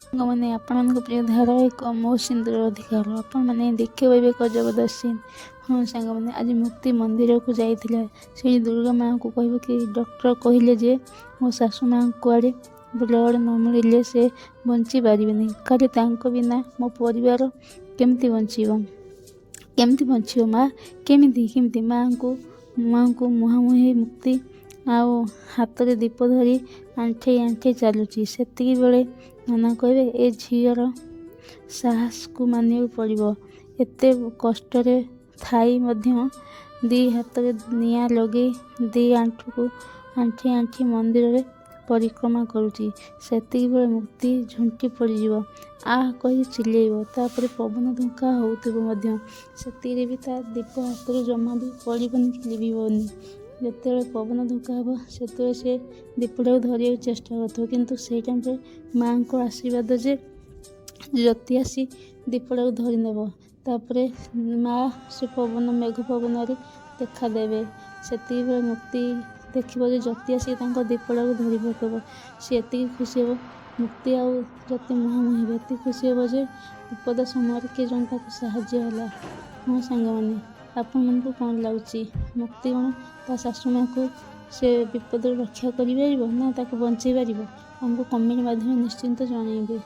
ସାଙ୍ଗମାନେ ଆପଣମାନଙ୍କ ପ୍ରିୟ ଧାରାବାହିକ ମୋ ସିନ୍ଦୁର ଅଧିକାର ଆପଣମାନେ ଦେଖିବାକୁ ପାଇବେ ଏକ ଜବରଦସ୍ତ ସିନ୍। ହଁ ସାଙ୍ଗମାନେ, ଆଜି ମୁକ୍ତି ମନ୍ଦିରକୁ ଯାଇଥିଲା। ସେଠି ଦୁର୍ଗା ମାଆଙ୍କୁ କହିବ କି ଡକ୍ଟର କହିଲେ ଯେ ମୋ ଶାଶୁ ମାଆଙ୍କୁ ଆଡ଼େ ବ୍ଲଡ଼ ନ ମିଳିଲେ ସେ ବଞ୍ଚି ପାରିବେନି। କାଲି ତାଙ୍କ ବିନା ମୋ ପରିବାର କେମିତି ବଞ୍ଚିବ ମା? କେମିତି ମାଆଙ୍କୁ ମୁହାଁମୁହିଁ ମୁକ୍ତି ଆଉ ହାତରେ ଦୀପ ଧରି ଆଣ୍ଠେଇ ଚାଲୁଛି। ସେତିକି ବେଳେ ନନା କହିବେ ଏ ଝିଅର ସାହସକୁ ମାନିବାକୁ ପଡ଼ିବ। ଏତେ କଷ୍ଟରେ ଥାଇ ମଧ୍ୟ ଦି ହାତରେ ନିଆଁ ଲଗେଇ ଦି ଆଣ୍ଠୁକୁ ଆଣ୍ଠେଇ ମନ୍ଦିରରେ ପରିକ୍ରମା କରୁଛି। ସେତିକି ବେଳେ ମୁକ୍ତି ଝୁଣ୍ଟି ପଡ଼ିଯିବ, ଆଃ କହି ଚିଲେଇବ। ତାପରେ ପବନ ଧୋକା ହେଉଥିବ ମଧ୍ୟ, ସେତିକିରେ ବି ତା ଦୀପ ହାତରୁ ଜମା ବି ପଡ଼ିବନି କି ଲିଭିବନି। ଯେତେବେଳେ ପବନ ଧୋକା ହେବ ସେତେବେଳେ ସେ ଦୀପଟାକୁ ଧରିବାକୁ ଚେଷ୍ଟା କରୁଥିବ, କିନ୍ତୁ ସେଇ ଟାଇମ୍ରେ ମାଆଙ୍କ ଆଶୀର୍ବାଦ ଯେ ଜ୍ୟୋତି ଆସି ଦୀପଟାକୁ ଧରିନେବ। ତାପରେ ମା ସେ ମେଘ ପବନରେ ଦେଖାଦେବେ। ସେତିକିବେଳେ ମୁକ୍ତି ଦେଖିବ ଯେ ଜ୍ୟୋତି ଆସିକି ତାଙ୍କ ଦୀପଟାକୁ ଧରି ପକାଇବ। ସେ ଏତିକି ଖୁସି ହେବ, ମୁକ୍ତି ଆଉ ଜ୍ୟୋତି ମୁହାଁମୁହିଁ ହେବେ। ଏତିକି ଖୁସି ହେବ ଯେ ବିପଦ ସମୟରେ କିଏ ଜଣେ ତାକୁ ସାହାଯ୍ୟ ହେଲା। ହଁ ସାଙ୍ଗମାନେ, ଆପଣମାନଙ୍କୁ କ'ଣ ଲାଗୁଛି? ମୁକ୍ତି କ'ଣ ତା ଶାଶୁ ମାଆଙ୍କୁ ସେ ବିପଦରୁ ରକ୍ଷା କରିପାରିବ ନା ତାକୁ ବଞ୍ଚେଇ ପାରିବ? ଆମକୁ କମେଣ୍ଟ ମାଧ୍ୟମରେ ନିଶ୍ଚିନ୍ତ ଜଣାଇବେ।